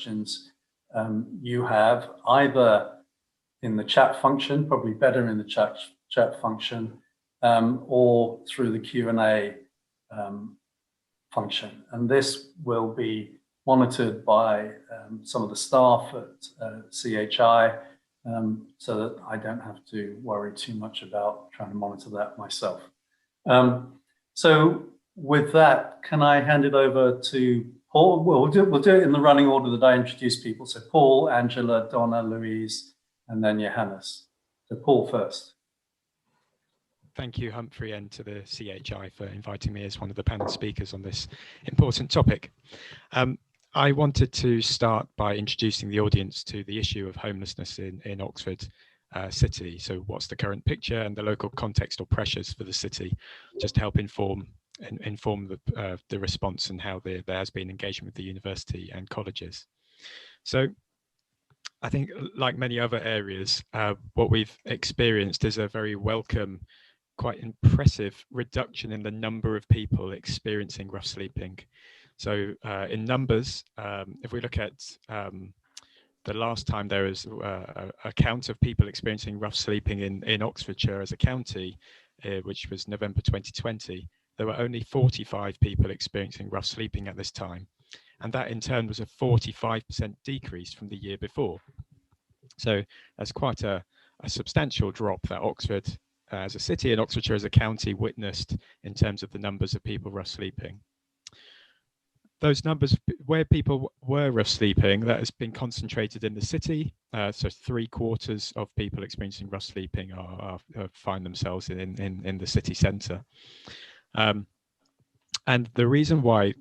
questions you have, either in the chat function, probably better in the chat function, or through the Q&A function. And this will be monitored by some of the staff at CHI, so that I don't have to worry too much about trying to monitor that myself. So with that, can I hand it over to Paul? Well, we'll do it in the running order that I introduced people. So Paul, Angela, Donna, Louise, and then Johannes. So Paul first. Thank you, Humphrey, and to the CHI for inviting me as one of the panel speakers on this important topic. I wanted to start by introducing the audience to the issue of homelessness in Oxford City. So what's the current picture and the local context or pressures for the city, just to help inform the response and how there has been engagement with the university and colleges. So I think, like many other areas, what we've experienced is a very welcome, quite impressive reduction in the number of people experiencing rough sleeping. So in numbers, if we look at the last time there was a count of people experiencing rough sleeping in Oxfordshire as a county, which was November 2020, there were only 45 people experiencing rough sleeping at this time. And that in turn was a 45% decrease from the year before. So that's quite a substantial drop that Oxford as a city and Oxfordshire as a county witnessed in terms of the numbers of people rough sleeping. Those numbers where people were rough sleeping, that has been concentrated in the city. So 3/4 of people experiencing rough sleeping find themselves in the city centre. And the reason why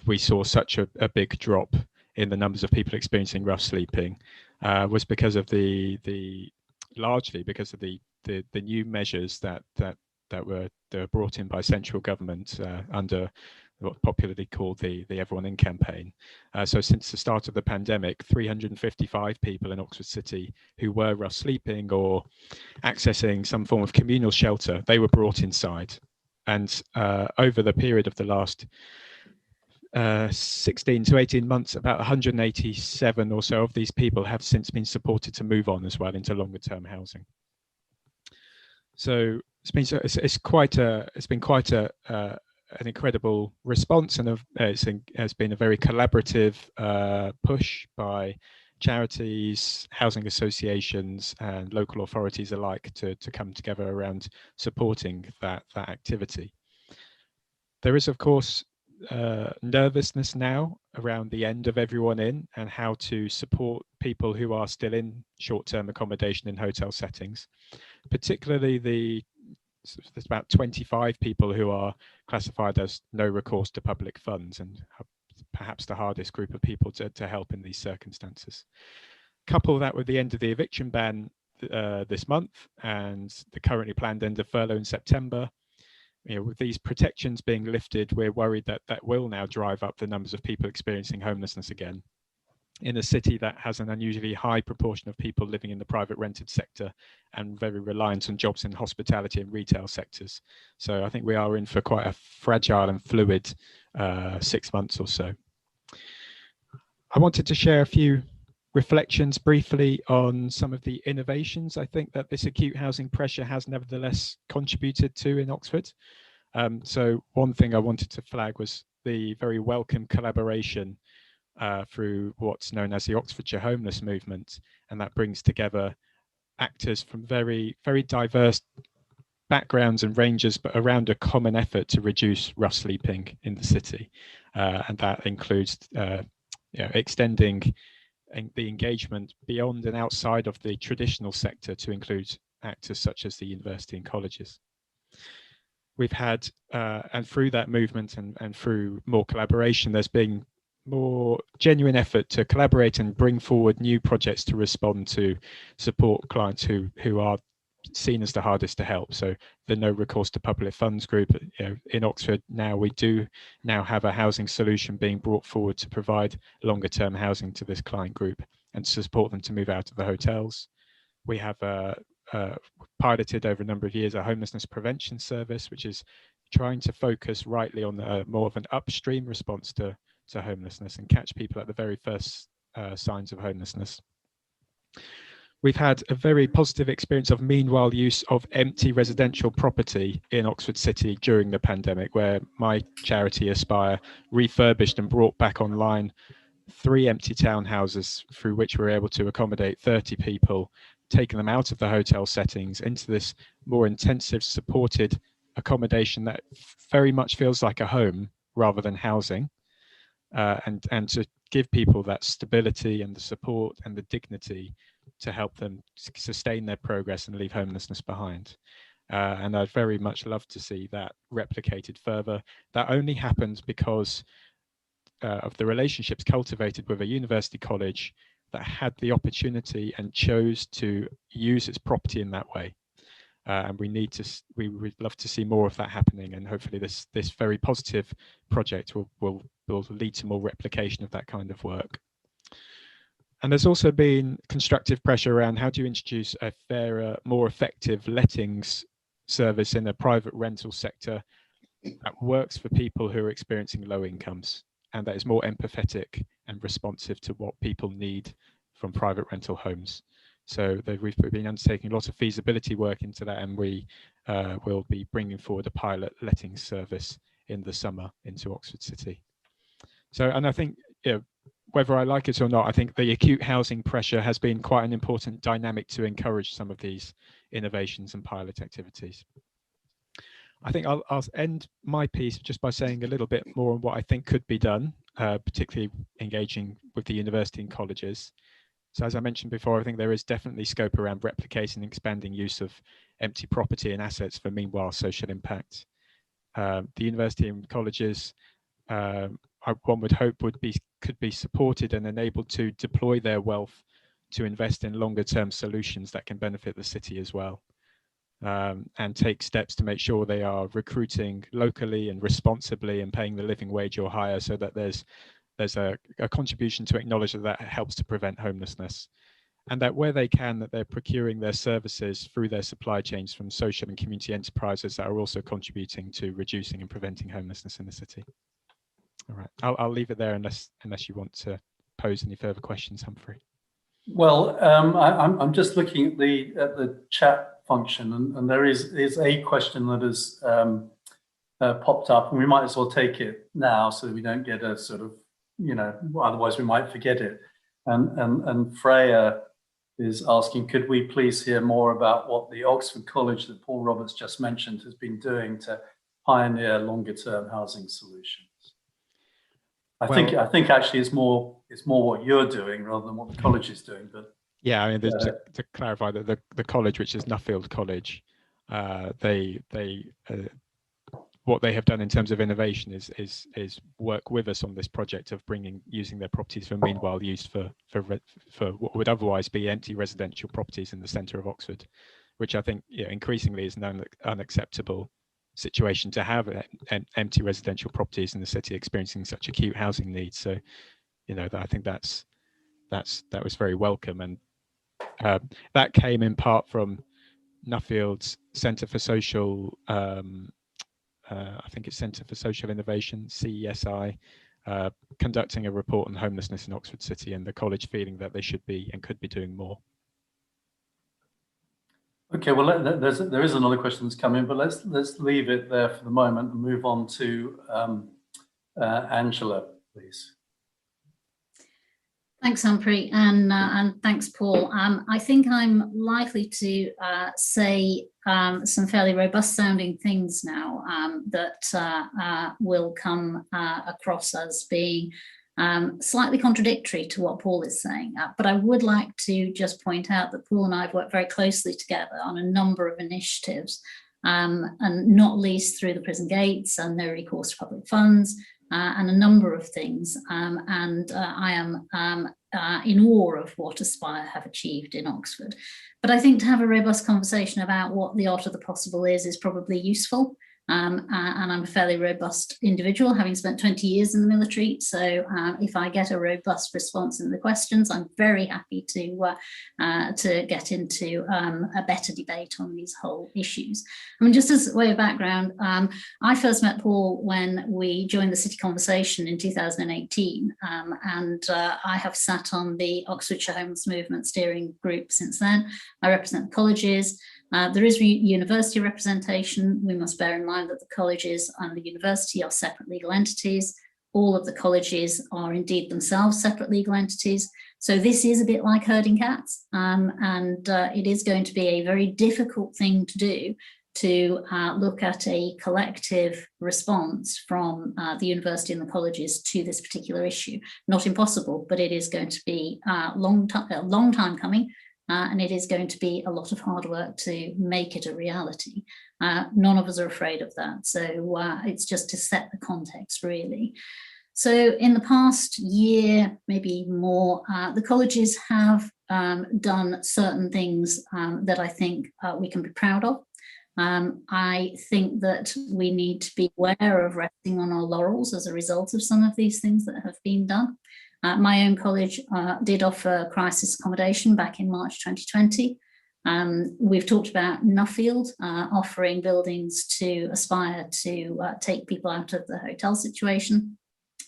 we saw such a big drop in the numbers of people experiencing rough sleeping was because of largely because of the new measures that were brought in by central government under what's popularly called the Everyone In campaign. So since the start of the pandemic, 355 people in Oxford City who were rough sleeping or accessing some form of communal shelter, they were brought inside. And over the period of the last 16 to 18 months, about 187 or so of these people have since been supported to move on as well into longer term housing. So it's been quite an incredible response, and it has been a very collaborative push by charities, housing associations, and local authorities alike to come together around supporting that activity. There is, of course, nervousness now around the end of Everyone In and how to support people who are still in short-term accommodation in hotel settings, particularly there's about 25 people who are classified as no recourse to public funds, and perhaps the hardest group of people to help in these circumstances. Couple that with the end of the eviction ban this month and the currently planned end of furlough in September. With these protections being lifted, we're worried that will now drive up the numbers of people experiencing homelessness again in a city that has an unusually high proportion of people living in the private rented sector and very reliant on jobs in hospitality and retail sectors. So I think we are in for quite a fragile and fluid 6 months or so. I wanted to share a few reflections briefly on some of the innovations I think that this acute housing pressure has nevertheless contributed to in Oxford. So one thing I wanted to flag was the very welcome collaboration through what's known as the Oxfordshire Homeless Movement, and that brings together actors from very, very diverse backgrounds and ranges, but around a common effort to reduce rough sleeping in the city, and that includes extending the engagement beyond and outside of the traditional sector to include actors such as the university and colleges. We've had, and through that movement and through more collaboration, there's been more genuine effort to collaborate and bring forward new projects to respond to support clients who are seen as the hardest to help. So the No Recourse to Public Funds group, in Oxford now, we do now have a housing solution being brought forward to provide longer term housing to this client group and to support them to move out of the hotels. We have piloted over a number of years a homelessness prevention service, which is trying to focus rightly on more of an upstream response to homelessness and catch people at the very first signs of homelessness. We've had a very positive experience of meanwhile use of empty residential property in Oxford City during the pandemic, where my charity Aspire refurbished and brought back online 3 empty townhouses through which we were able to accommodate 30 people, taking them out of the hotel settings into this more intensive supported accommodation that very much feels like a home rather than housing, and to give people that stability and the support and the dignity to help them sustain their progress and leave homelessness behind. And I'd very much love to see that replicated further. That only happens because of the relationships cultivated with a university college that had the opportunity and chose to use its property in that way. And we would love to see more of that happening, and hopefully this very positive project will lead to more replication of that kind of work. And there's also been constructive pressure around how do you introduce a fairer, more effective lettings service in the private rental sector that works for people who are experiencing low incomes, and that is more empathetic and responsive to what people need from private rental homes. So we've been undertaking a lot of feasibility work into that, and we will be bringing forward a pilot letting service in the summer into Oxford City. So, and I think, whether I like it or not, I think the acute housing pressure has been quite an important dynamic to encourage some of these innovations and pilot activities. I think I'll end my piece just by saying a little bit more on what I think could be done, particularly engaging with the university and colleges. So as I mentioned before, I think there is definitely scope around replicating and expanding use of empty property and assets for meanwhile social impact. The university and colleges, one would hope could be supported and enabled to deploy their wealth to invest in longer term solutions that can benefit the city as well, and take steps to make sure they are recruiting locally and responsibly and paying the living wage or higher, so that there's a contribution to acknowledge that helps to prevent homelessness, and that where they can, that they're procuring their services through their supply chains from social and community enterprises that are also contributing to reducing and preventing homelessness in the city. All right, I'll leave it there unless you want to pose any further questions, Humphrey. Well, I'm just looking at the chat function, and there is a question that has popped up, and we might as well take it now so that we don't get a sort of, otherwise we might forget it. And Freya is asking, could we please hear more about what the Oxford College that Paul Roberts just mentioned has been doing to pioneer longer term housing solutions? I think actually it's more what you're doing rather than what the college is doing. But yeah, I mean, to clarify that the college, which is Nuffield College, what they have done in terms of innovation is work with us on this project of using their properties for meanwhile use for what would otherwise be empty residential properties in the centre of Oxford, which I think increasingly is an unacceptable situation to have empty residential properties in the city experiencing such acute housing needs. So, I think that was very welcome, and that came in part from Nuffield's Centre for Social, I think it's Centre for Social Innovation, CESI, conducting a report on homelessness in Oxford City, and the college feeling that they should be and could be doing more. Okay, well, there is another question that's come in, but let's leave it there for the moment and move on to Angela, please. Thanks, Humphrey, and thanks, Paul. I think I'm likely to say some fairly robust-sounding things now that will come across as being slightly contradictory to what Paul is saying. But I would like to just point out that Paul and I have worked very closely together on a number of initiatives, and not least through the prison gates and no recourse to public funds, and a number of things. And I am in awe of what Aspire have achieved in Oxford. But I think to have a robust conversation about what the art of the possible is probably useful. and I'm a fairly robust individual, having spent 20 years in the military. So if I get a robust response in the questions, I'm very happy to get into a better debate on these whole issues. I mean, just as a way of background, I first met Paul when we joined the City Conversation in 2018, and I have sat on the Oxfordshire Homeless Movement steering group since then. I represent colleges. There is university representation. We must bear in mind that the colleges and the university are separate legal entities. All of the colleges are indeed themselves separate legal entities. So this is a bit like herding cats, and it is going to be a very difficult thing to do, to look at a collective response from the university and the colleges to this particular issue. Not impossible, but it is going to be a long time coming. And it is going to be a lot of hard work to make it a reality. None of us are afraid of that. So it's just to set the context, really. So in the past year, maybe even more, the colleges have done certain things that I think we can be proud of. I think that we need to be aware of resting on our laurels as a result of some of these things that have been done. My own college did offer crisis accommodation back in March 2020. We've talked about Nuffield offering buildings to aspire to take people out of the hotel situation.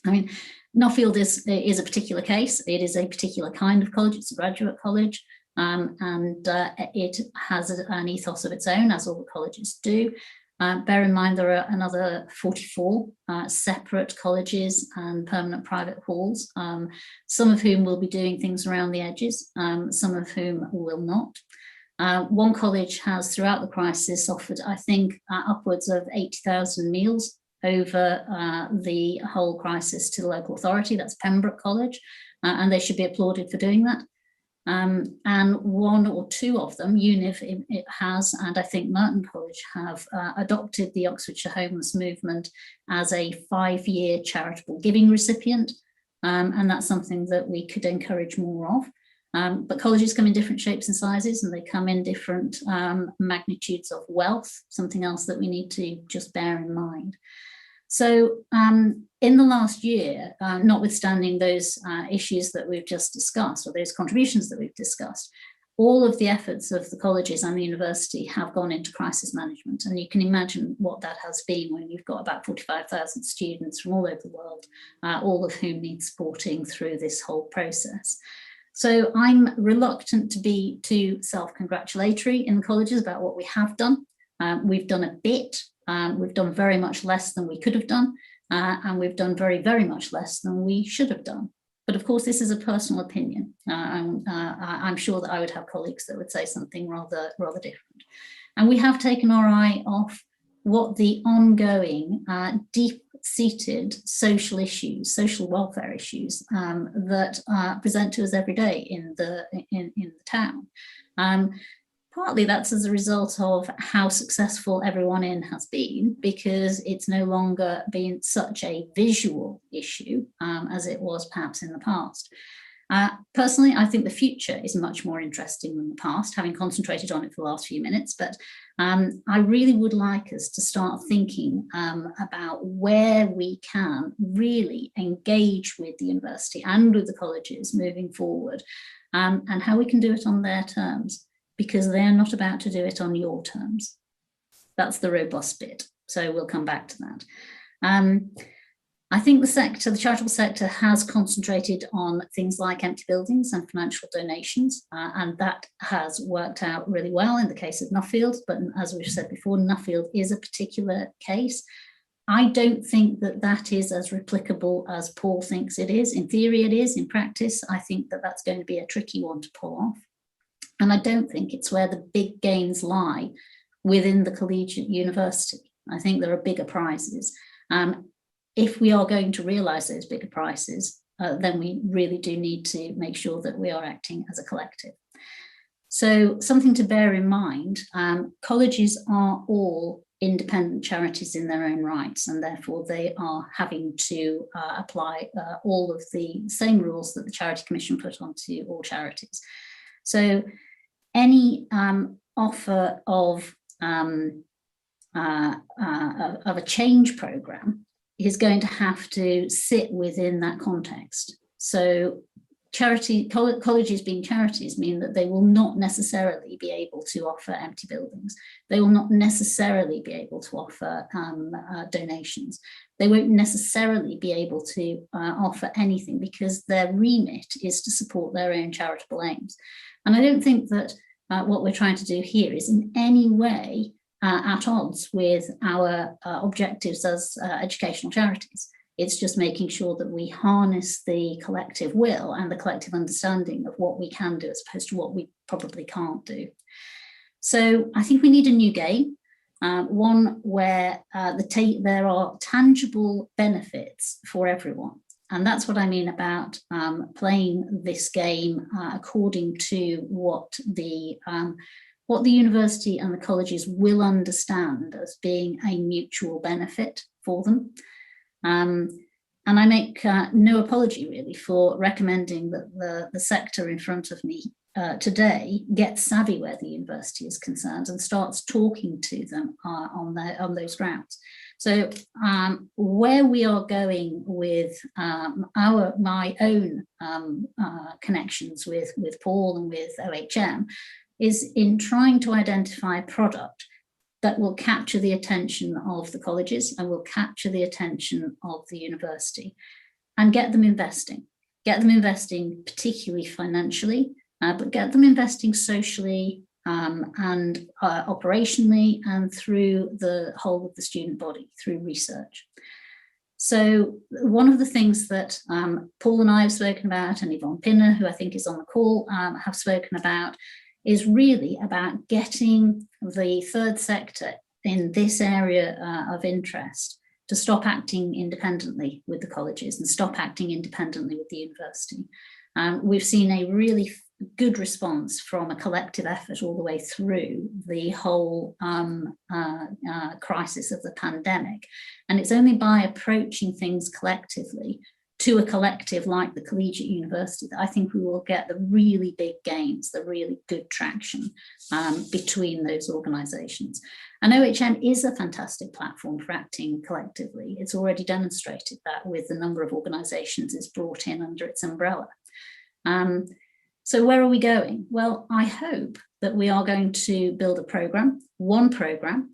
I mean, Nuffield is a particular case. It is a particular kind of college. It's a graduate college, and it has an ethos of its own, as all the colleges do. Bear in mind there are another 44 separate colleges and permanent private halls, some of whom will be doing things around the edges, some of whom will not. One college has throughout the crisis offered, I think, upwards of 80,000 meals over the whole crisis to the local authority. That's Pembroke College, and they should be applauded for doing that. And one or two of them, UNIV it has, and I think Merton College have adopted the Oxfordshire Homeless Movement as a 5-year charitable giving recipient, and that's something that we could encourage more of. But colleges come in different shapes and sizes, and they come in different magnitudes of wealth, something else that we need to just bear in mind. So in the last year, notwithstanding those issues that we've just discussed, or those contributions that we've discussed, all of the efforts of the colleges and the university have gone into crisis management. And you can imagine what that has been when you've got about 45,000 students from all over the world, all of whom need supporting through this whole process. So I'm reluctant to be too self-congratulatory in the colleges about what we have done. We've done a bit. We've done very much less than we could have done, and we've done very, very much less than we should have done. But of course, this is a personal opinion. I'm sure that I would have colleagues that would say something rather different. And we have taken our eye off what the ongoing, deep-seated social issues, social welfare issues that present to us every day in the town. Partly that's as a result of how successful everyone in has been, because it's no longer been such a visual issue as it was perhaps in the past. Personally, I think the future is much more interesting than the past, having concentrated on it for the last few minutes, but I really would like us to start thinking about where we can really engage with the university and with the colleges moving forward, and how we can do it on their terms, because they're not about to do it on your terms. That's the robust bit. So we'll come back to that. I think the charitable sector has concentrated on things like empty buildings and financial donations, and that has worked out really well in the case of Nuffield. But as we've said before, Nuffield is a particular case. I don't think that that is as replicable as Paul thinks it is. In theory, it is. In practice, I think that that's going to be a tricky one to pull off. And I don't think it's where the big gains lie within the collegiate university. I think there are bigger prizes. If we are going to realise those bigger prizes, then we really do need to make sure that we are acting as a collective. So something to bear in mind, colleges are all independent charities in their own rights, and therefore they are having to apply all of the same rules that the Charity Commission put onto all charities. So any offer of a change program is going to have to sit within that context. So colleges being charities mean that they will not necessarily be able to offer empty buildings. They will not necessarily be able to offer donations. They won't necessarily be able to offer anything because their remit is to support their own charitable aims. And I don't think that what we're trying to do here is in any way at odds with our objectives as educational charities. It's just making sure that we harness the collective will and the collective understanding of what we can do as opposed to what we probably can't do. So I think we need a new game, one where there are tangible benefits for everyone. And that's what I mean about playing this game according to what the university and the colleges will understand as being a mutual benefit for them. And I make no apology really for recommending that the sector in front of me today gets savvy where the university is concerned and starts talking to them on those grounds. So where we are going with my own connections with Paul and with OHM is in trying to identify a product that will capture the attention of the colleges and will capture the attention of the university and get them investing particularly financially, but get them investing socially and operationally and through the whole of the student body, through research. So one of the things that Paul and I have spoken about, and Yvonne Pinner, who I think is on the call, have spoken about, is really about getting the third sector in this area of interest to stop acting independently with the colleges and stop acting independently with the university. We've seen a really good response from a collective effort all the way through the whole crisis of the pandemic. And it's only by approaching things collectively to a collective like the collegiate university that I think we will get the really big gains, the really good traction between those organisations. And OHM is a fantastic platform for acting collectively. It's already demonstrated that with the number of organisations it's brought in under its umbrella. So where are we going? Well, I hope that we are going to build a programme, one programme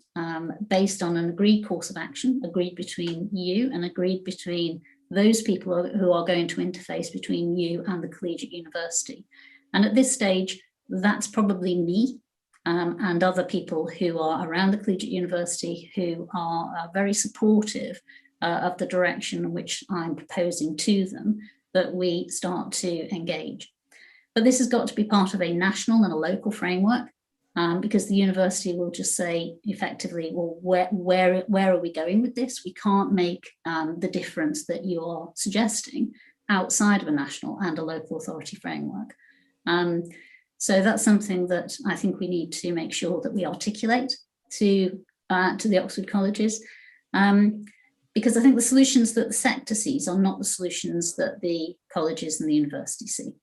based on an agreed course of action, agreed between you and agreed between those people who are going to interface between you and the collegiate university. And at this stage, that's probably me and other people who are around the collegiate university who are very supportive of the direction in which I'm proposing to them that we start to engage. But this has got to be part of a national and a local framework because the university will just say effectively, well, where are we going with this? We can't make the difference that you are suggesting outside of a national and a local authority framework. So that's something that I think we need to make sure that we articulate to the Oxford colleges, because I think the solutions that the sector sees are not the solutions that the colleges and the university see.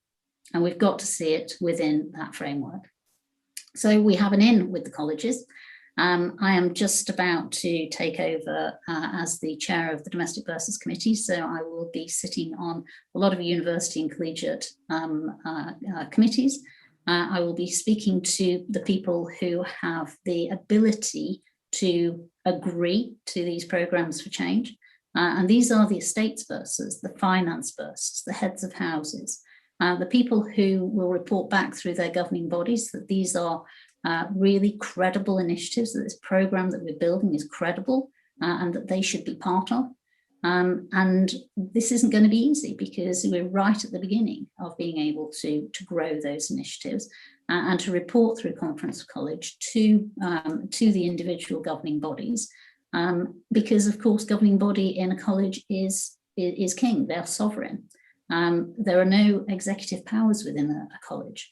And we've got to see it within that framework. So we have an in with the colleges. I am just about to take over as the chair of the Domestic Versus Committee. So I will be sitting on a lot of university and collegiate committees. I will be speaking to the people who have the ability to agree to these programs for change. And these are the estates bursars, the finance bursars, the heads of houses, the people who will report back through their governing bodies that these are really credible initiatives, that this program that we're building is credible and that they should be part of. And this isn't going to be easy because we're right at the beginning of being able to grow those initiatives and to report through Conference of College to the individual governing bodies. Because of course, governing body in a college is king, they're sovereign. There are no executive powers within a college.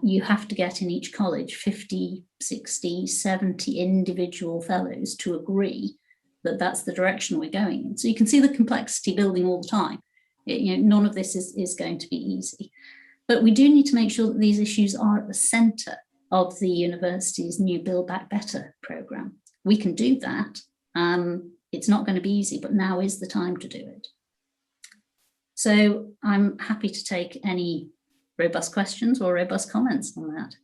You have to get in each college 50, 60, 70 individual fellows to agree that that's the direction we're going in. So you can see the complexity building all the time. None of this is going to be easy. But we do need to make sure that these issues are at the centre of the university's new Build Back Better programme. we can do that. It's not going to be easy, but now is the time to do it. So I'm happy to take any robust questions or robust comments on that.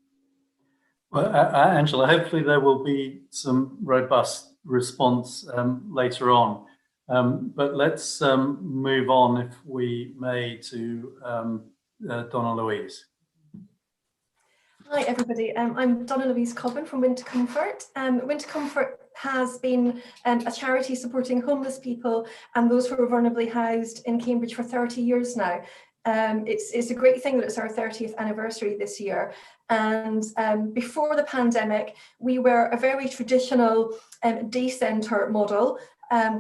Well, Angela, hopefully there will be some robust response later on. But let's move on, if we may, to Donna Louise. Hi everybody, I'm Donna Louise Cobban from Winter Comfort. Winter Comfort has been a charity supporting homeless people and those who are vulnerably housed in Cambridge for 30 years now. It's a great thing that it's our 30th anniversary this year. And before the pandemic, we were a very traditional day centre model,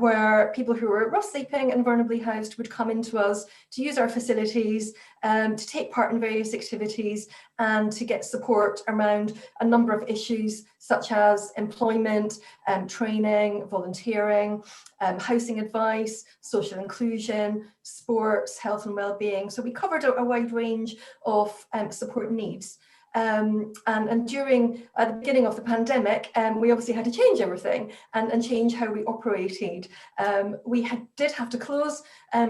where people who were rough sleeping and vulnerably housed would come into us to use our facilities, to take part in various activities and to get support around a number of issues such as employment, training, volunteering, housing advice, social inclusion, sports, health and well-being. So we covered a wide range of support needs. And during the beginning of the pandemic, we obviously had to change everything and change how we operated. We did have to close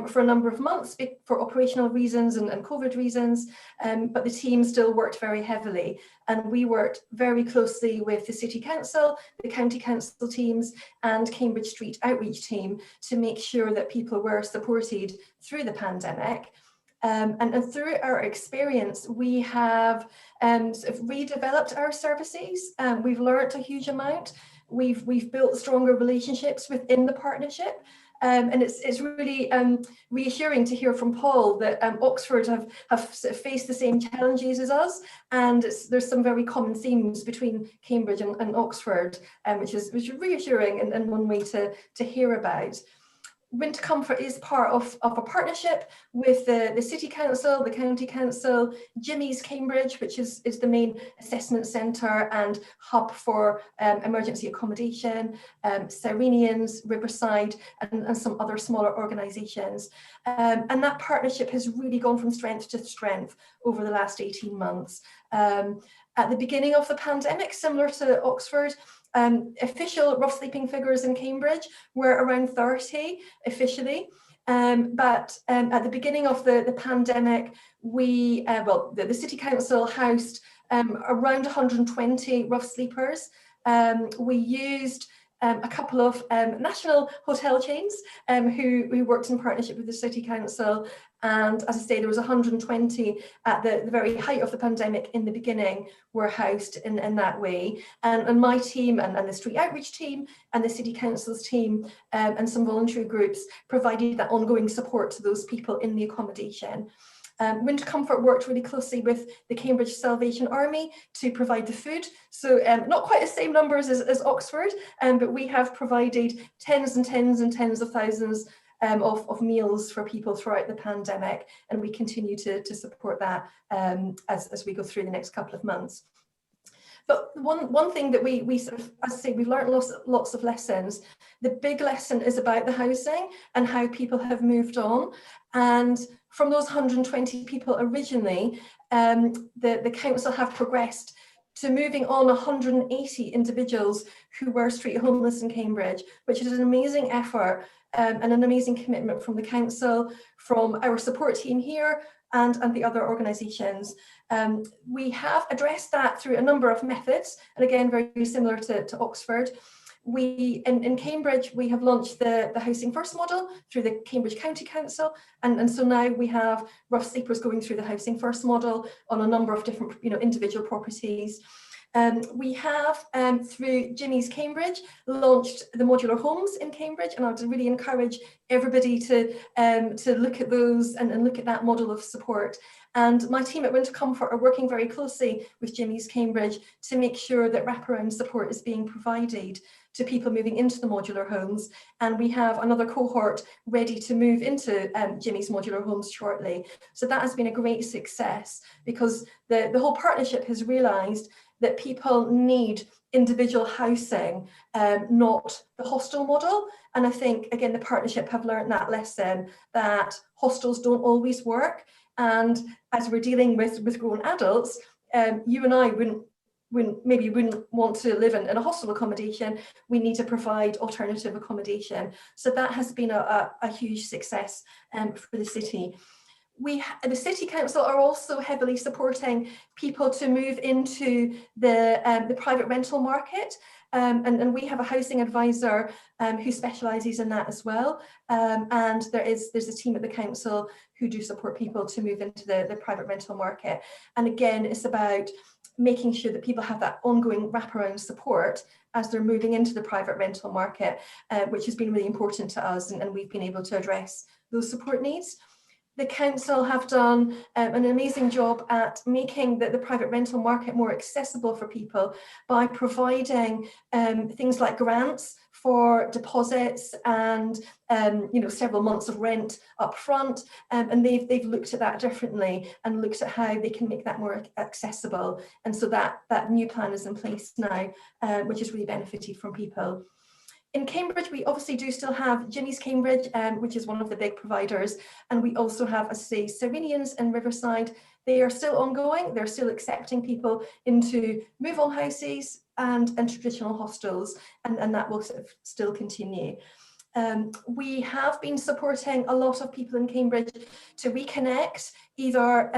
for a number of months for operational reasons and COVID reasons, but the team still worked very heavily. And we worked very closely with the City Council, the County Council teams and Cambridge Street Outreach team to make sure that people were supported through the pandemic. And through our experience, we have sort of redeveloped our services. We've learnt a huge amount. We've built stronger relationships within the partnership. And it's really reassuring to hear from Paul that Oxford have sort of faced the same challenges as us. And there's some very common themes between Cambridge and Oxford, which is reassuring and one way to hear about. Winter Comfort is part of a partnership with the City Council, the County Council, Jimmy's Cambridge, which is the main assessment centre and hub for emergency accommodation, Cyrenians, Riverside, and some other smaller organisations. And that partnership has really gone from strength to strength over the last 18 months. At the beginning of the pandemic, similar to Oxford, official rough sleeping figures in Cambridge were around 30 officially, but at the beginning of the pandemic, the City Council housed around 120 rough sleepers. We used a couple of national hotel chains who worked in partnership with the City Council. And as I say, there was 120 at the very height of the pandemic in the beginning were housed in that way. And my team and the Street Outreach team and the City Council's team and some voluntary groups provided that ongoing support to those people in the accommodation. Winter Comfort worked really closely with the Cambridge Salvation Army to provide the food. So not quite the same numbers as Oxford, but we have provided tens and tens and tens of thousands of meals for people throughout the pandemic. And we continue to support that as we go through the next couple of months. But one thing that we sort of, as I say, we've learned lots of lessons. The big lesson is about the housing and how people have moved on. And from those 120 people originally, the council have progressed to moving on 180 individuals who were street homeless in Cambridge, which is an amazing effort and an amazing commitment from the council, from our support team here and the other organisations. We have addressed that through a number of methods, and again, very similar to Oxford. In Cambridge, we have launched the Housing First model through the Cambridge County Council, and so now we have rough sleepers going through the Housing First model on a number of different individual properties. We have, through Jimmy's Cambridge, launched the modular homes in Cambridge, and I would really encourage everybody to look at those and look at that model of support. And my team at Winter Comfort are working very closely with Jimmy's Cambridge to make sure that wraparound support is being provided to people moving into the modular homes. And we have another cohort ready to move into Jimmy's modular homes shortly. So that has been a great success, because the whole partnership has realised that people need individual housing, not the hostel model. And I think, again, the partnership have learned that lesson, that hostels don't always work. And as we're dealing with grown adults, you and I wouldn't maybe wouldn't want to live in a hostel accommodation, we need to provide alternative accommodation. So that has been a huge success for the city. The City Council are also heavily supporting people to move into the private rental market. And we have a housing advisor who specialises in that as well. And there's a team at the council who do support people to move into the private rental market. And again, it's about making sure that people have that ongoing wraparound support as they're moving into the private rental market, which has been really important to us, and we've been able to address those support needs. The council have done an amazing job at making the private rental market more accessible for people by providing things like grants for deposits and several months of rent up front, and they've looked at that differently and looked at how they can make that more accessible. And so that new plan is in place now, which has really benefited from people. In Cambridge, we obviously do still have Ginny's Cambridge, which is one of the big providers. And we also have, as I say, Serenians in Riverside. They are still ongoing. They're still accepting people into move-on houses and traditional hostels, and that will sort of still continue. We have been supporting a lot of people in Cambridge to reconnect either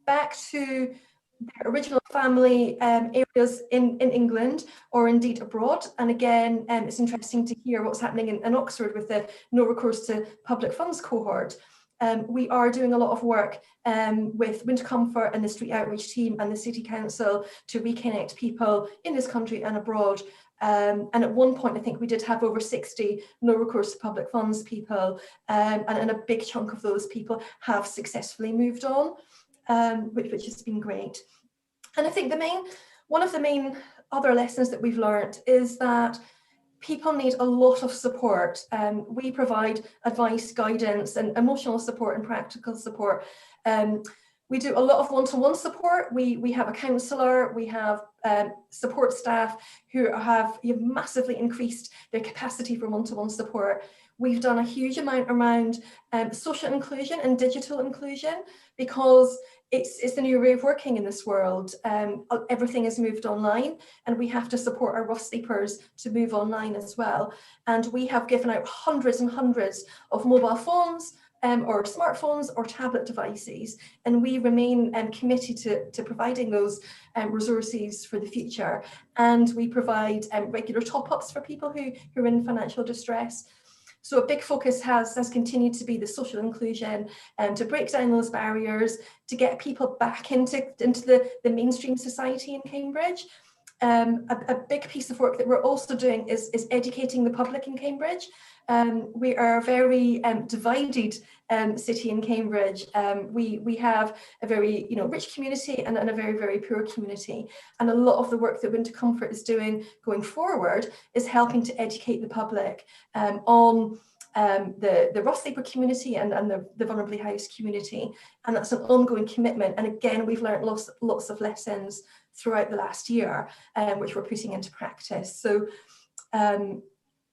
back to their original family areas in England or indeed abroad. And again, it's interesting to hear what's happening in Oxford with the no recourse to public funds cohort. We are doing a lot of work with Winter Comfort and the Street Outreach team and the City Council to reconnect people in this country and abroad. And at one point, I think we did have over 60 no recourse to public funds people, and a big chunk of those people have successfully moved on. Which has been great. And I think one of the main other lessons that we've learned is that people need a lot of support. We provide advice, guidance, and emotional support and practical support. We do a lot of one-to-one support. We have a counsellor, we have support staff who have massively increased their capacity for one-to-one support. We've done a huge amount around social inclusion and digital inclusion, because it's the new way of working in this world. Everything has moved online, and we have to support our rough sleepers to move online as well. And we have given out hundreds and hundreds of mobile phones, or smartphones or tablet devices, and we remain committed to providing those resources for the future. And we provide regular top-ups for people who are in financial distress. So a big focus has continued to be the social inclusion, to break down those barriers, to get people back into the mainstream society in Cambridge. A big piece of work that we're also doing is educating the public in Cambridge. We are a very divided city in Cambridge. We have a very rich community and a very, very poor community. And a lot of the work that Winter Comfort is doing going forward is helping to educate the public on the rough sleeper community and the vulnerably housed community. And that's an ongoing commitment. And again, we've learned lots of lessons throughout the last year, which we're putting into practice. So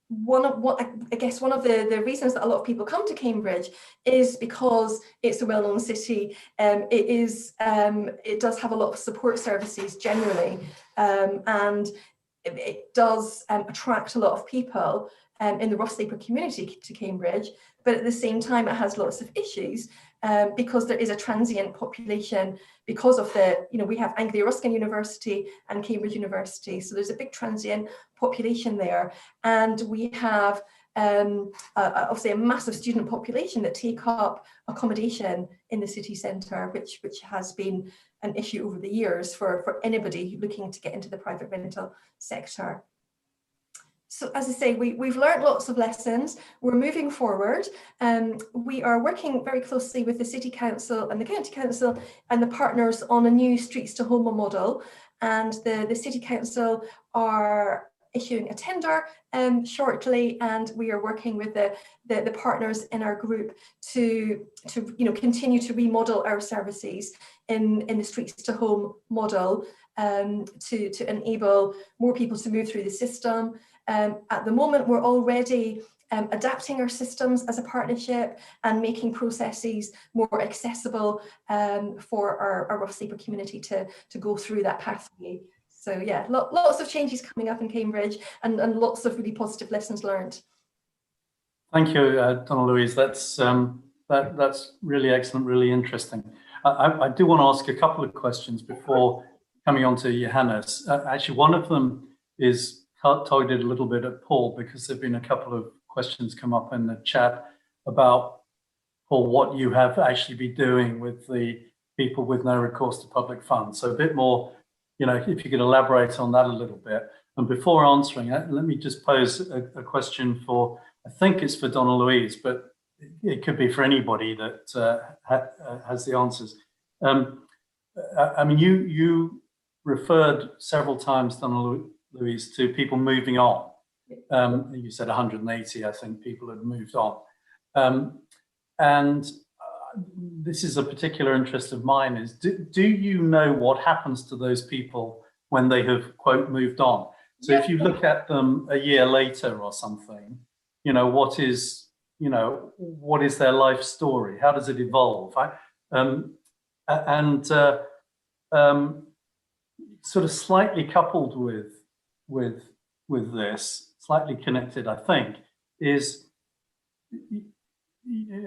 one of the reasons that a lot of people come to Cambridge is because it's a well-known city. It does have a lot of support services generally, and it does attract a lot of people in the rough sleeper community to Cambridge. But at the same time, it has lots of issues because there is a transient population because of we have Anglia Ruskin University and Cambridge University. So there's a big transient population there. And we have obviously a massive student population that take up accommodation in the city centre, which has been an issue over the years for anybody looking to get into the private rental sector. So as I say, we've learned lots of lessons. We're moving forward. We are working very closely with the City Council and the County Council and the partners on a new Streets to Home model. And the City Council are issuing a tender shortly, and we are working with the partners in our group to continue to remodel our services in the Streets to Home model to enable more people to move through the system. At the moment, we're already adapting our systems as a partnership and making processes more accessible for our rough sleeper community to go through that pathway. So yeah, lots of changes coming up in Cambridge, and lots of really positive lessons learned. Thank you, Donna Louise. That's really excellent, really interesting. I do want to ask a couple of questions before coming on to Johannes. Actually, one of them is targeted a little bit at Paul, because there have been a couple of questions come up in the chat about, Paul, what you have actually been doing with the people with no recourse to public funds. So a bit more, if you could elaborate on that a little bit. And before answering it, let me just pose a question for, I think it's for Donna Louise, but it could be for anybody that has the answers. I mean, you referred several times, Donna Louise, to people moving on. You said 180, I think, people had moved on. And this is a particular interest of mine, is do you know what happens to those people when they have, quote, moved on? So if you look at them a year later or something, what is their life story? How does it evolve? Sort of slightly coupled with this, slightly connected, I think, is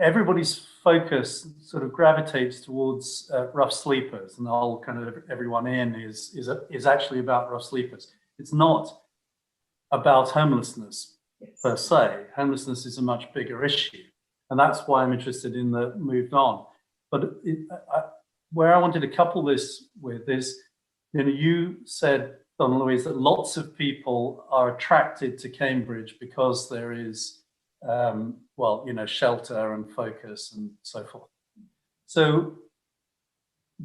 everybody's focus sort of gravitates towards rough sleepers, and the whole kind of everyone in is actually about rough sleepers. It's not about homelessness per se. Homelessness is a much bigger issue, and that's why I'm interested in the moved on. But where I wanted to couple this with is, you said, Donna Louise, that lots of people are attracted to Cambridge because there is shelter and focus and so forth. So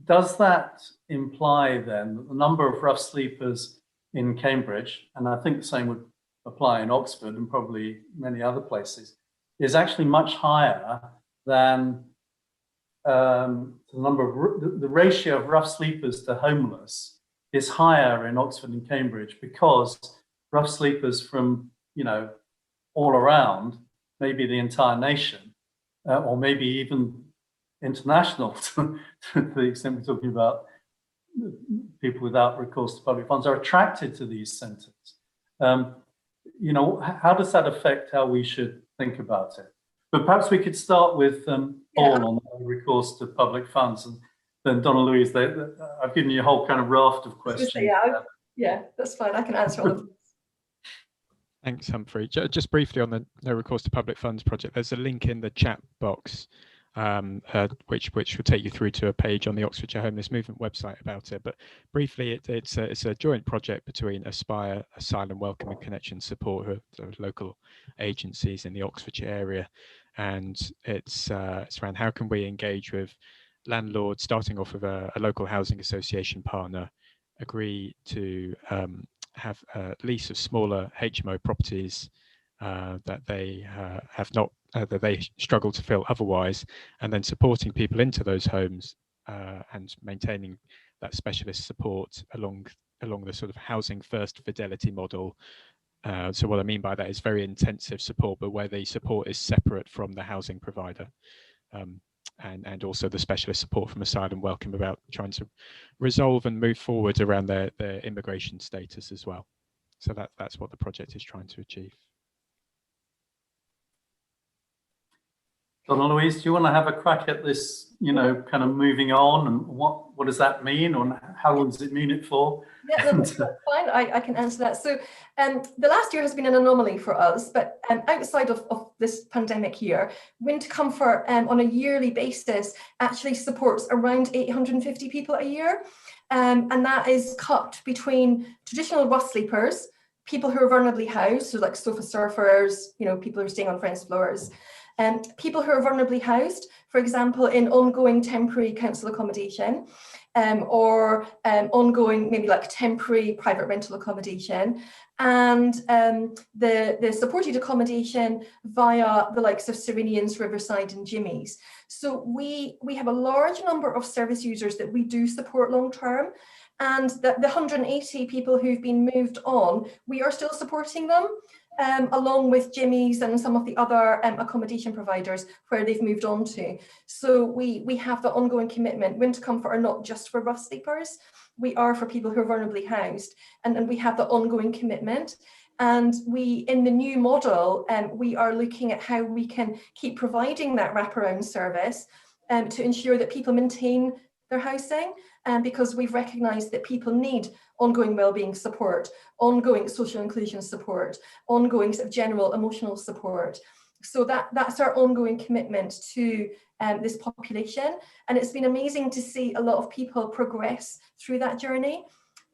does that imply then that the number of rough sleepers in Cambridge, and I think the same would apply in Oxford and probably many other places, is actually much higher than the ratio of rough sleepers to homeless is higher in Oxford and Cambridge, because rough sleepers from, all around, maybe the entire nation, or maybe even international, to the extent we're talking about people without recourse to public funds, are attracted to these centres. How does that affect how we should think about it? But perhaps we could start with Paul on the recourse to public funds, and then Donna Louise. I've given you a whole kind of raft of questions. Yeah, that's fine. I can answer all of them. Thanks, Humphrey. Just briefly on the No Recourse to Public Funds project, there's a link in the chat box which will take you through to a page on the Oxfordshire Homeless Movement website about it. But briefly, it's a joint project between Aspire, Asylum Welcome and Connection Support, who are local agencies in the Oxfordshire area, and it's around how can we engage with landlords, starting off with a local housing association partner, agree to have a lease of smaller HMO properties that they that they struggle to fill otherwise, and then supporting people into those homes and maintaining that specialist support along the sort of housing first fidelity model. So what I mean by that is very intensive support, but where the support is separate from the housing provider. And also the specialist support from Asylum Welcome about trying to resolve and move forward around their immigration status as well. So that's what the project is trying to achieve. Donna Louise, do you want to have a crack at this, kind of moving on, and what does that mean, or how long does it mean it for? Yeah, that's fine. I can answer that. So the last year has been an anomaly for us, but outside of this pandemic year, Wind Comfort on a yearly basis actually supports around 850 people a year. And that is cut between traditional rough sleepers, people who are vulnerably housed, so like sofa surfers, people who are staying on friends' floors, people who are vulnerably housed, for example, in ongoing temporary council accommodation, or ongoing maybe like temporary private rental accommodation, and the supported accommodation via the likes of Serenians, Riverside and Jimmy's. So we have a large number of service users that we do support long term, and the 180 people who've been moved on, we are still supporting them. along with Jimmy's and some of the other accommodation providers where they've moved on to. So we have the ongoing commitment. Winter Comfort are not just for rough sleepers, we are for people who are vulnerably housed, and we have the ongoing commitment. And in the new model, we are looking at how we can keep providing that wraparound service to ensure that people maintain their housing, because we've recognised that people need ongoing wellbeing support, ongoing social inclusion support, ongoing sort of general emotional support. So that's our ongoing commitment to this population. And it's been amazing to see a lot of people progress through that journey.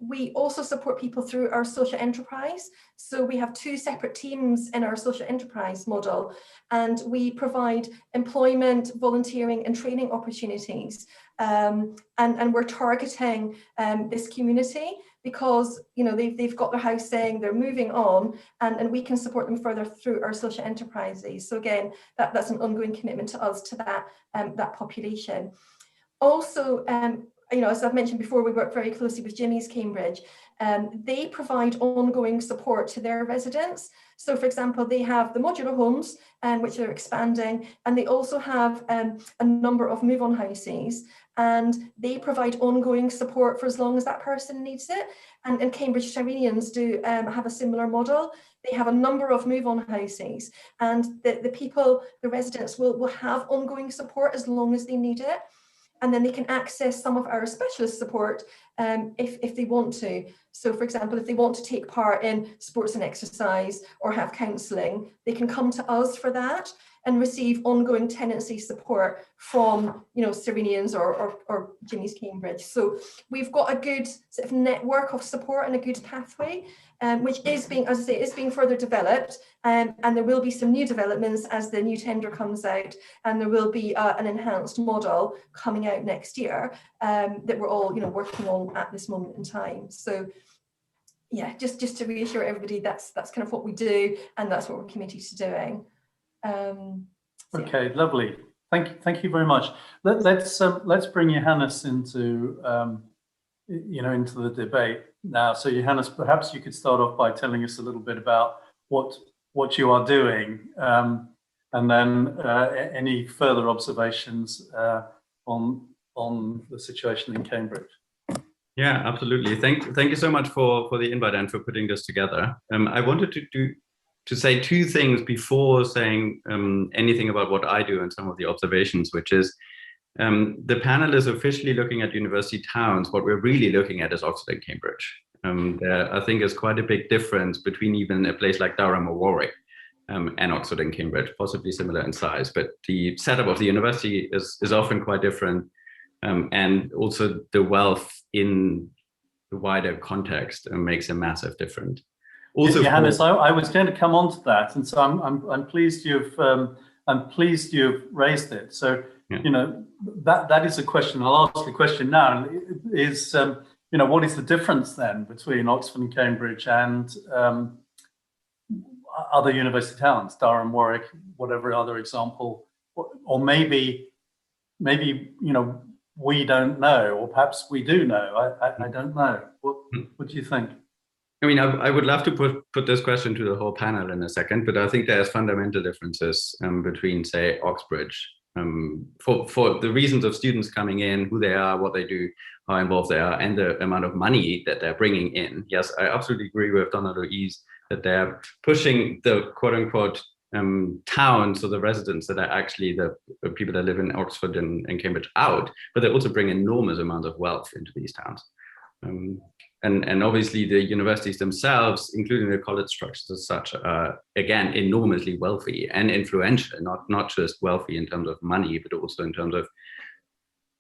We also support people through our social enterprise. So we have 2 separate teams in our social enterprise model, and we provide employment, volunteering and training opportunities. And we're targeting this community because, you know, they've got their housing, they're moving on, and we can support them further through our social enterprises. So again, that's an ongoing commitment to us, to that population. Also, you know, as I've mentioned before, we work very closely with Jimmy's Cambridge. They provide ongoing support to their residents. So, for example, they have the modular homes, which they're expanding, and they also have a number of move-on houses, and they provide ongoing support for as long as that person needs it. And Cambridge Tyrrhenians do have a similar model. They have a number of move-on houses, and the residents will have ongoing support as long as they need it. And then they can access some of our specialist support if they want to. So, for example, if they want to take part in sports and exercise or have counselling, they can come to us for that and receive ongoing tenancy support from, you know, Cyrenians or Jimmy's Cambridge. So we've got a good sort of network of support and a good pathway, which is being, as I say, is being further developed. And there will be some new developments as the new tender comes out, and there will be an enhanced model coming out next year that we're all, you know, working on at this moment in time. So yeah, just to reassure everybody, that's kind of what we do, and that's what we're committed to doing. Okay, lovely. Thank you very much. Let's bring Johannes into into the debate now. So Johannes, perhaps you could start off by telling us a little bit about what you are doing, and then any further observations on the situation in Cambridge. Yeah, absolutely. Thank you so much for the invite and for putting this together. I wanted to say 2 things before saying anything about what I do and some of the observations, which is the panel is officially looking at university towns. What we're really looking at is Oxford and Cambridge. There, I think, is quite a big difference between even a place like Durham or Warwick and Oxford and Cambridge, possibly similar in size, but the setup of the university is often quite different. And also the wealth in the wider context makes a massive difference. Also, Johannes, I was going to come on to that, and so I'm pleased you've raised it. So yeah. You know, that is a question. I'll ask the question now. Is you know, what is the difference then between Oxford and Cambridge and other university towns, Durham, Warwick, whatever other example, or maybe you know, we don't know, or perhaps we do know. I don't know. What do you think? I mean, I would love to put this question to the whole panel in a second, but I think there's fundamental differences between, say, Oxbridge, for the reasons of students coming in, who they are, what they do, how involved they are, and the amount of money that they're bringing in. Yes, I absolutely agree with Donna Louise that they're pushing the quote-unquote towns, or the residents that are actually the people that live in Oxford and Cambridge out, but they also bring enormous amounts of wealth into these towns. And obviously the universities themselves, including the college structures as such, are again enormously wealthy and influential, not just wealthy in terms of money, but also in terms of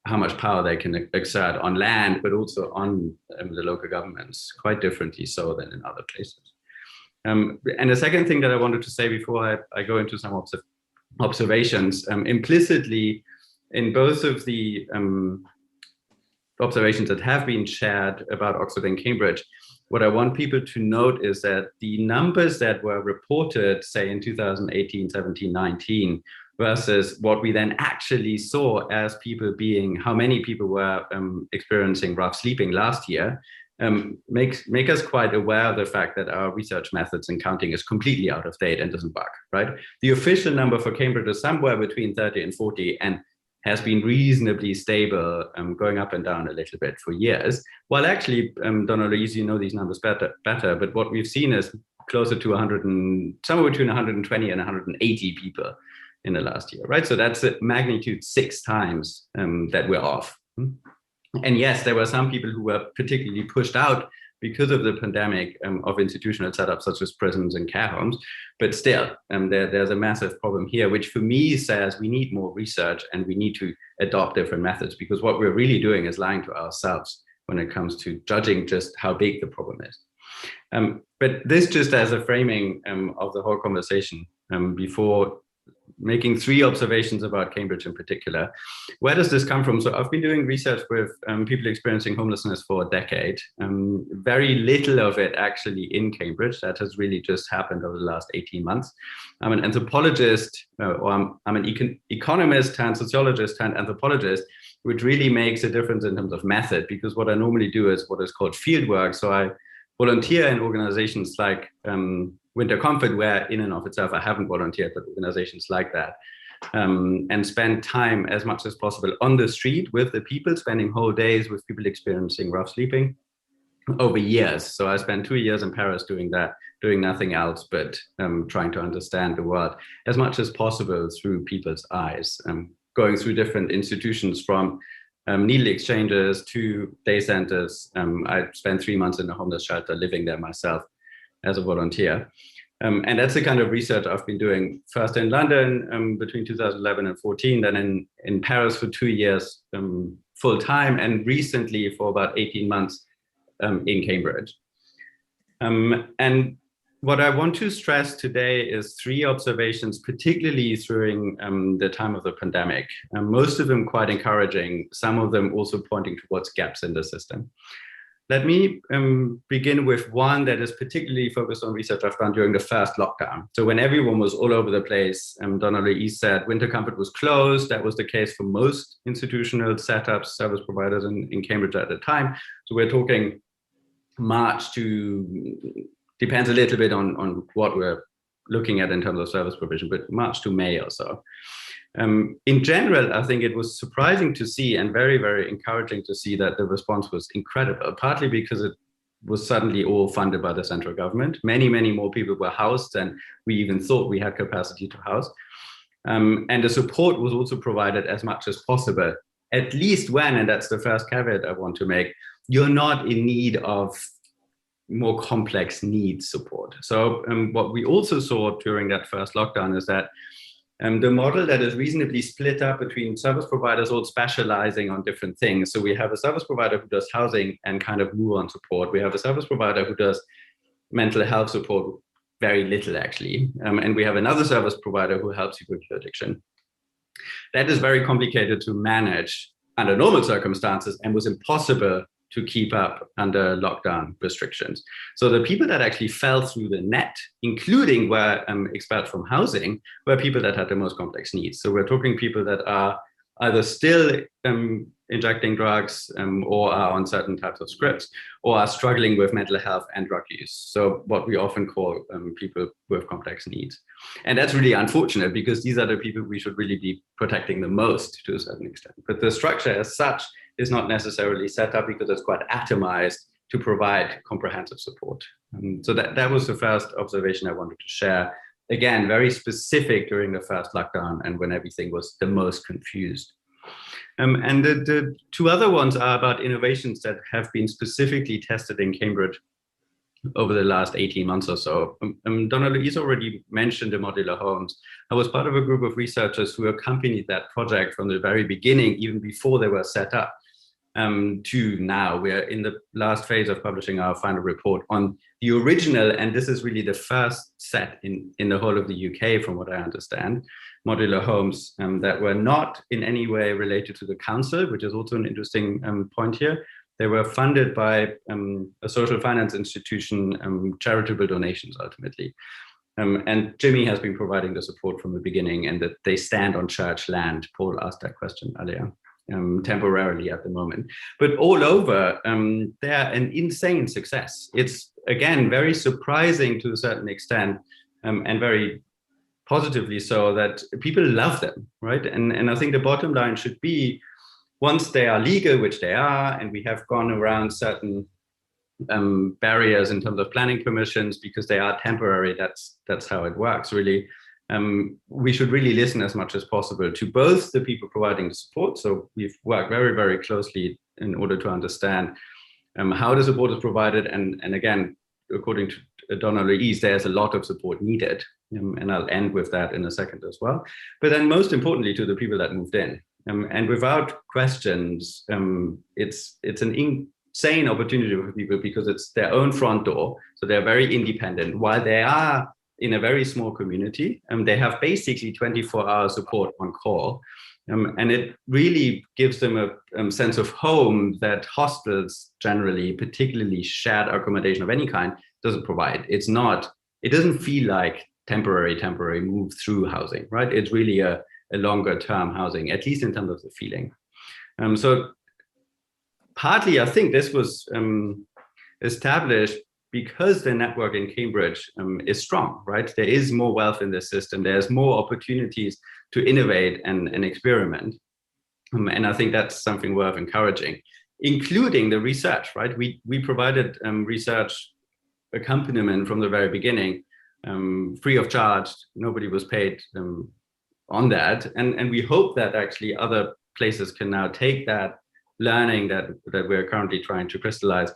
how much power they can exert on land, but also on the local governments, quite differently so than in other places. And the second thing that I wanted to say before I go into some observations, implicitly in both of the observations that have been shared about Oxford and Cambridge, what I want people to note is that the numbers that were reported, say in 2018, 17, 19, versus what we then actually saw as people being, how many people were experiencing rough sleeping last year, make us quite aware of the fact that our research methods and counting is completely out of date and doesn't work, right? The official number for Cambridge is somewhere between 30 and 40 and has been reasonably stable, going up and down a little bit for years. While actually, Donna Louise, you know these numbers better, but what we've seen is closer to 100 and somewhere between 120 and 180 people in the last year, right? So that's a magnitude 6 times that we're off. And yes, there were some people who were particularly pushed out because of the pandemic of institutional setups such as prisons and care homes. But still, there's a massive problem here, which for me says we need more research and we need to adopt different methods, because what we're really doing is lying to ourselves when it comes to judging just how big the problem is. But this just as a framing of the whole conversation, before making 3 observations about Cambridge in particular. Where does this come from? So I've been doing research with people experiencing homelessness for a decade. Very little of it actually in Cambridge. That has really just happened over the last 18 months. I'm an anthropologist, or I'm an economist and sociologist and anthropologist, which really makes a difference in terms of method, because what I normally do is what is called field work. So I volunteer in organizations like Winter Comfort, where in and of itself I haven't volunteered, but organizations like that, and spend time as much as possible on the street with the people, spending whole days with people experiencing rough sleeping over years. So I spent 2 years in Paris doing that, doing nothing else but trying to understand the world as much as possible through people's eyes, going through different institutions from needle exchanges to day centers. I spent 3 months in a homeless shelter, living there myself as a volunteer. And that's the kind of research I've been doing first in London between 2011 and 14, then in Paris for 2 years full time, and recently for about 18 months in Cambridge. And what I want to stress today is 3 observations, particularly during the time of the pandemic, most of them quite encouraging, some of them also pointing towards gaps in the system. Let me begin with one that is particularly focused on research I've done during the first lockdown. So when everyone was all over the place, Donna Louise said Winter Comfort was closed. That was the case for most institutional setups, service providers in Cambridge at the time. So we're talking March to, depends a little bit on what we're looking at in terms of service provision, but March to May or so. In general, I think it was surprising to see and very, very encouraging to see that the response was incredible, partly because it was suddenly all funded by the central government. Many, many more people were housed than we even thought we had capacity to house. And the support was also provided as much as possible, at least when, and that's the first caveat I want to make, you're not in need of more complex needs support. So what we also saw during that first lockdown is that the model that is reasonably split up between service providers all specializing on different things. So we have a service provider who does housing and kind of move-on support. We have a service provider who does mental health support, very little actually. And we have another service provider who helps you with your addiction. That is very complicated to manage under normal circumstances and was impossible to keep up under lockdown restrictions. So the people that actually fell through the net, including were expelled from housing, were people that had the most complex needs. So we're talking people that are either still injecting drugs or are on certain types of scripts, or are struggling with mental health and drug use. So what we often call people with complex needs. And that's really unfortunate, because these are the people we should really be protecting the most to a certain extent. But the structure as such is not necessarily set up because it's quite atomized to provide comprehensive support. So that was the first observation I wanted to share. Again, very specific during the first lockdown and when everything was the most confused. And the 2 other ones are about innovations that have been specifically tested in Cambridge over the last 18 months or so. Donna Louise already mentioned the modular homes. I was part of a group of researchers who accompanied that project from the very beginning, even before they were set up, to now. We're in the last phase of publishing our final report on the original, and this is really the first set in the whole of the UK, from what I understand, modular homes that were not in any way related to the council, which is also an interesting point here. They were funded by a social finance institution, charitable donations ultimately. And Jimmy has been providing the support from the beginning, and that they stand on church land. Paul asked that question earlier. temporarily at the moment. But all over, they're an insane success. It's, again, very surprising to a certain extent, and very positively so, that people love them, right? And I think the bottom line should be, once they are legal, which they are, and we have gone around certain barriers in terms of planning permissions because they are temporary, that's how it works, really. We should really listen as much as possible to both the people providing support. So we've worked very, very closely in order to understand how the support is provided. And again, according to Donna Louise, there's a lot of support needed. And I'll end with that in a second as well. But then most importantly, to the people that moved in. And without questions, it's an insane opportunity for people because it's their own front door. So they're very independent. While they are in a very small community, they have basically 24-hour support on call. And it really gives them a sense of home that hostels generally, particularly shared accommodation of any kind, doesn't provide. It doesn't feel like temporary move through housing, right? It's really a longer term housing, at least in terms of the feeling. So partly, I think this was established because the network in Cambridge is strong, right? There is more wealth in the system. There's more opportunities to innovate and experiment. And I think that's something worth encouraging, including the research, right? We provided research accompaniment from the very beginning, free of charge. Nobody was paid on that. And we hope that actually other places can now take that learning that we're currently trying to crystallize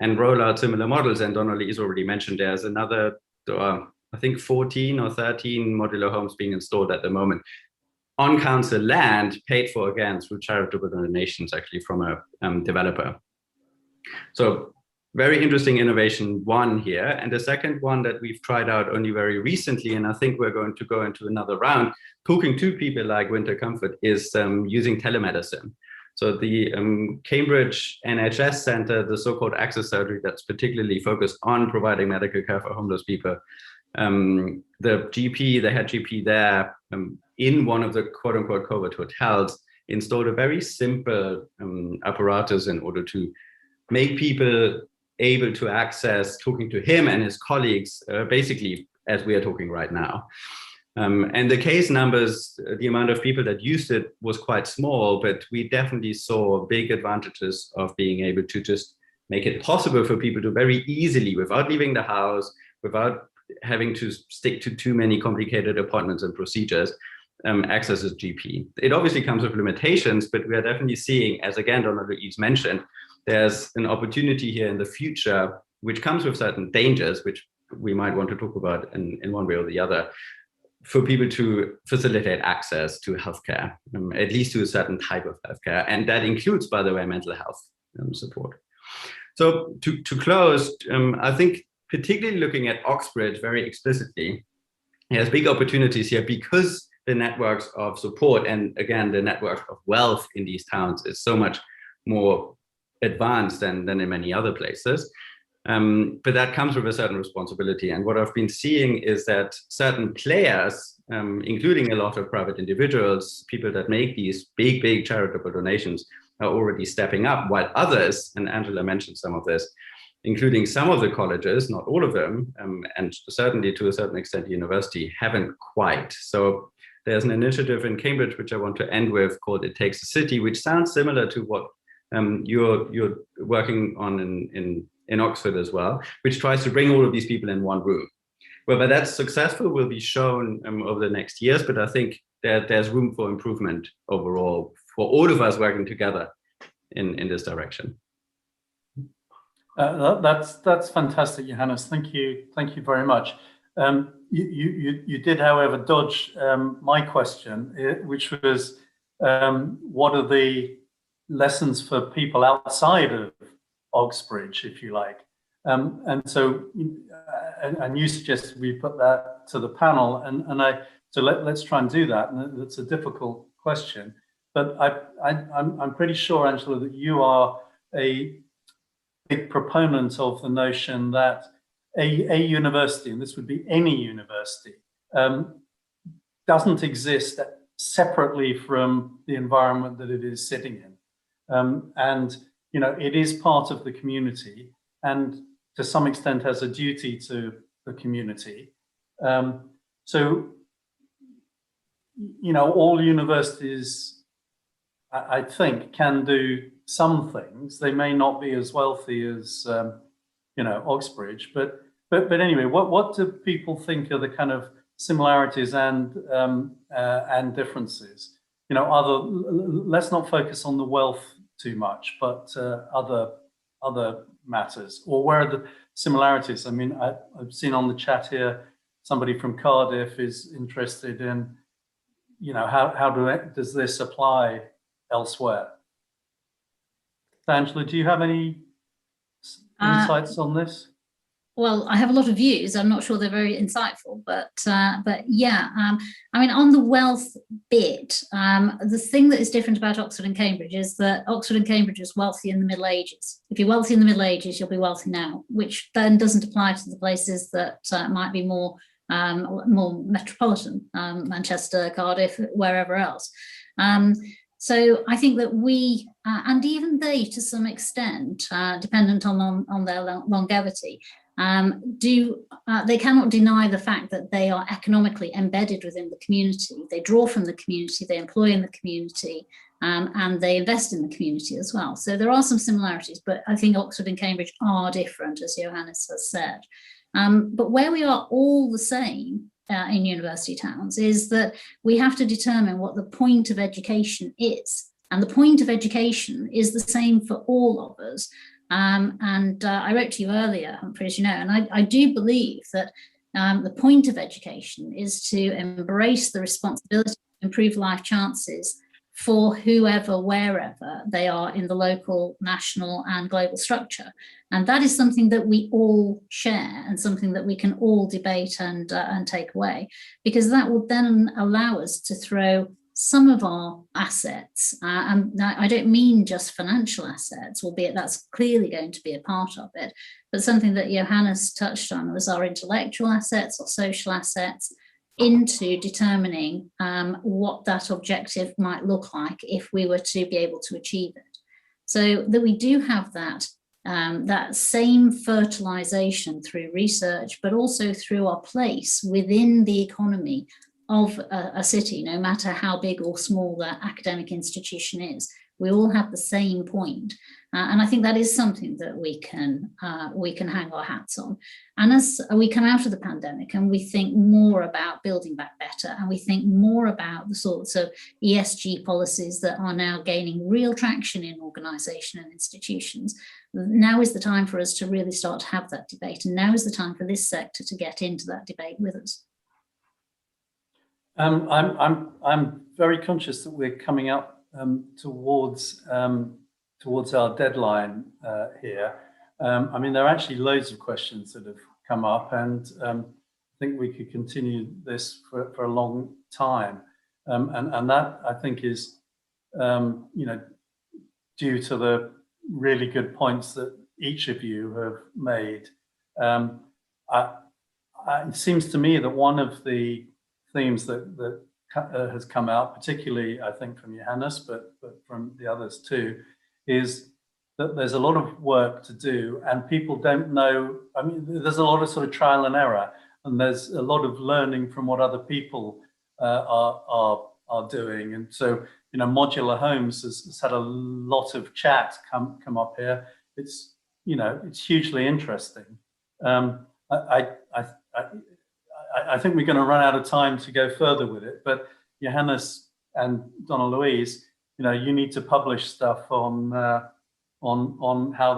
and roll out similar models. And Donna Lee's already mentioned there's another, I think 14 or 13 modular homes being installed at the moment on council land, paid for again through charitable donations, actually from a developer. So very interesting innovation one here. And the second one that we've tried out only very recently, and I think we're going to go into another round, talking to people like Winter Comfort, is using telemedicine. So the Cambridge NHS Centre, the so-called access surgery that's particularly focused on providing medical care for homeless people, the head GP there, in one of the quote-unquote COVID hotels, installed a very simple apparatus in order to make people able to access talking to him and his colleagues, basically as we are talking right now. And the case numbers, the amount of people that used it was quite small, but we definitely saw big advantages of being able to just make it possible for people to very easily, without leaving the house, without having to stick to too many complicated appointments and procedures, access a GP. It obviously comes with limitations, but we are definitely seeing, as again, Donna Louise mentioned, there's an opportunity here in the future, which comes with certain dangers, which we might want to talk about in one way or the other, for people to facilitate access to healthcare, at least to a certain type of healthcare. And that includes, by the way, mental health support. So to close, I think particularly looking at Oxbridge very explicitly, there's big opportunities here because the networks of support and again, the network of wealth in these towns is so much more advanced than in many other places. But that comes with a certain responsibility. And what I've been seeing is that certain players, including a lot of private individuals, people that make these big charitable donations, are already stepping up, while others, and Angela mentioned some of this, including some of the colleges, not all of them, and certainly to a certain extent, the university, haven't quite. So there's an initiative in Cambridge, which I want to end with, called It Takes a City, which sounds similar to what you're working on in Oxford as well, which tries to bring all of these people in one room. Whether that's successful will be shown over the next years, but I think that there's room for improvement overall for all of us working together in this direction. That's fantastic, Johannes. Thank you very much. You did, however, dodge my question, which was what are the lessons for people outside of Oxbridge, if you like, and so you suggested we put that to the panel, so let's try and do that. And it's a difficult question, but I'm pretty sure, Angela, that you are a big proponent of the notion that a university, and this would be any university, doesn't exist separately from the environment that it is sitting in. And, you know, it is part of the community and to some extent has a duty to the community. So, you know, all universities, I think, can do some things. They may not be as wealthy as, you know, Oxbridge, but anyway, what do people think are the kind of similarities and differences? You know, let's not focus on the wealth too much, but other matters, or where are the similarities? I mean, I've seen on the chat here, somebody from Cardiff is interested in, you know, how does this apply elsewhere? Angela, do you have any insights on this? Well, I have a lot of views. I'm not sure they're very insightful, but yeah, I mean, on the wealth bit, the thing that is different about Oxford and Cambridge is that Oxford and Cambridge was wealthy in the Middle Ages. If you're wealthy in the Middle Ages, you'll be wealthy now, which then doesn't apply to the places that might be more metropolitan, Manchester, Cardiff, wherever else. So I think that we, and even they to some extent, dependent on their longevity, they cannot deny the fact that they are economically embedded within the community. They draw from the community, they employ in the community, and they invest in the community as well. So there are some similarities, but I think Oxford and Cambridge are different, as Johannes has said. But where we are all the same in university towns is that we have to determine what the point of education is. And the point of education is the same for all of us. I wrote to you earlier, Humphrey, as you know, and I do believe that the point of education is to embrace the responsibility to improve life chances for whoever, wherever they are in the local, national and global structure. And that is something that we all share and something that we can all debate and take away, because that will then allow us to throw some of our assets, and I don't mean just financial assets, albeit that's clearly going to be a part of it, but something that Johannes touched on was our intellectual assets or social assets, into determining what that objective might look like if we were to be able to achieve it. So that we do have that, that same fertilization through research, but also through our place within the economy of a city, no matter how big or small that academic institution is. We all have the same point. And I think that is something that we can hang our hats on. And as we come out of the pandemic and we think more about building back better, and we think more about the sorts of ESG policies that are now gaining real traction in organisation and institutions, now is the time for us to really start to have that debate. And now is the time for this sector to get into that debate with us. I'm very conscious that we're coming up towards our deadline here. I mean, there are actually loads of questions that have come up, and I think we could continue this for a long time. And that, I think, is you know, due to the really good points that each of you have made. It seems to me that one of the themes that has come out, particularly I think from Johannes, but from the others too, is that there's a lot of work to do and people don't know. I mean, there's a lot of sort of trial and error, and there's a lot of learning from what other people are doing. And so, you know, modular homes has had a lot of chat come up here. It's, you know, it's hugely interesting. I think we're going to run out of time to go further with it, but Johannes and Donna Louise, you know, you need to publish stuff on how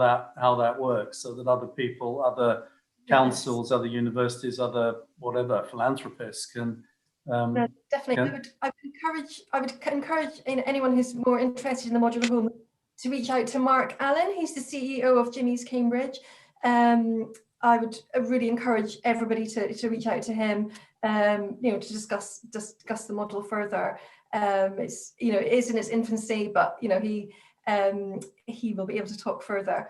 that works, so that other people, other councils, other universities, other whatever philanthropists can. No, definitely, I would encourage anyone who's more interested in the modular home to reach out to Mark Allen. He's the CEO of Jimmy's Cambridge. I would really encourage everybody to reach out to him, you know, to discuss the model further. It's, you know, it is in its infancy, but you know, he will be able to talk further.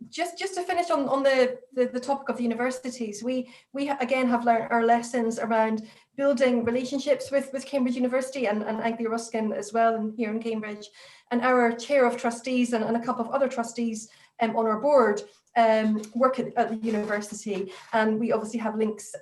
Just to finish on the topic of the universities, we again have learned our lessons around building relationships with Cambridge University and Anglia Ruskin as well, and here in Cambridge. And our chair of trustees and a couple of other trustees on our board work at the university, and we obviously have links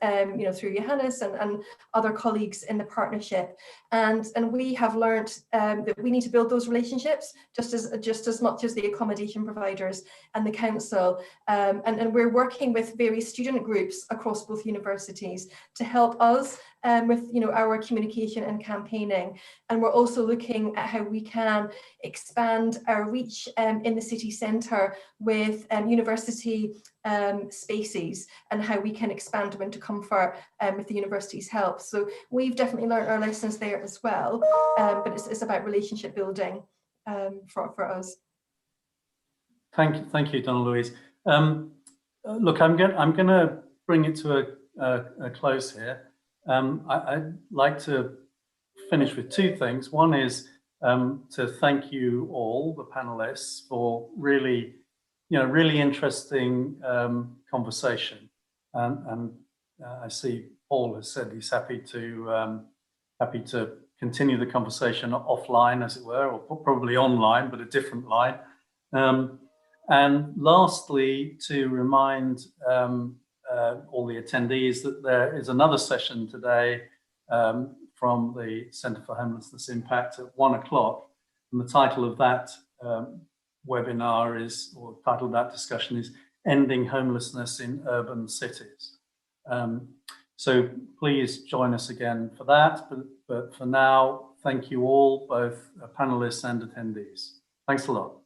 through Johannes and other colleagues in the partnership, and we have learned that we need to build those relationships just as much as the accommodation providers and the council, and we're working with various student groups across both universities to help us with our communication and campaigning. And we're also looking at how we can expand our reach in the city centre with university spaces, and how we can expand Winter Comfort with the university's help. So we've definitely learned our lessons there as well, but it's about relationship building for us. Thank you, Donna Louise. Look, I'm going to bring it to a close here. I'd like to finish with two things. One is to thank you all, the panelists, for really interesting conversation. And I see Paul has said he's happy to continue the conversation offline, as it were, or probably online, but a different line. And lastly, to remind all the attendees that there is another session today from the Centre for Homelessness Impact at 1 o'clock. And the title of that webinar is, or title of that discussion is, Ending Homelessness in Urban Cities. So please join us again for that. But for now, thank you all, both panelists and attendees. Thanks a lot.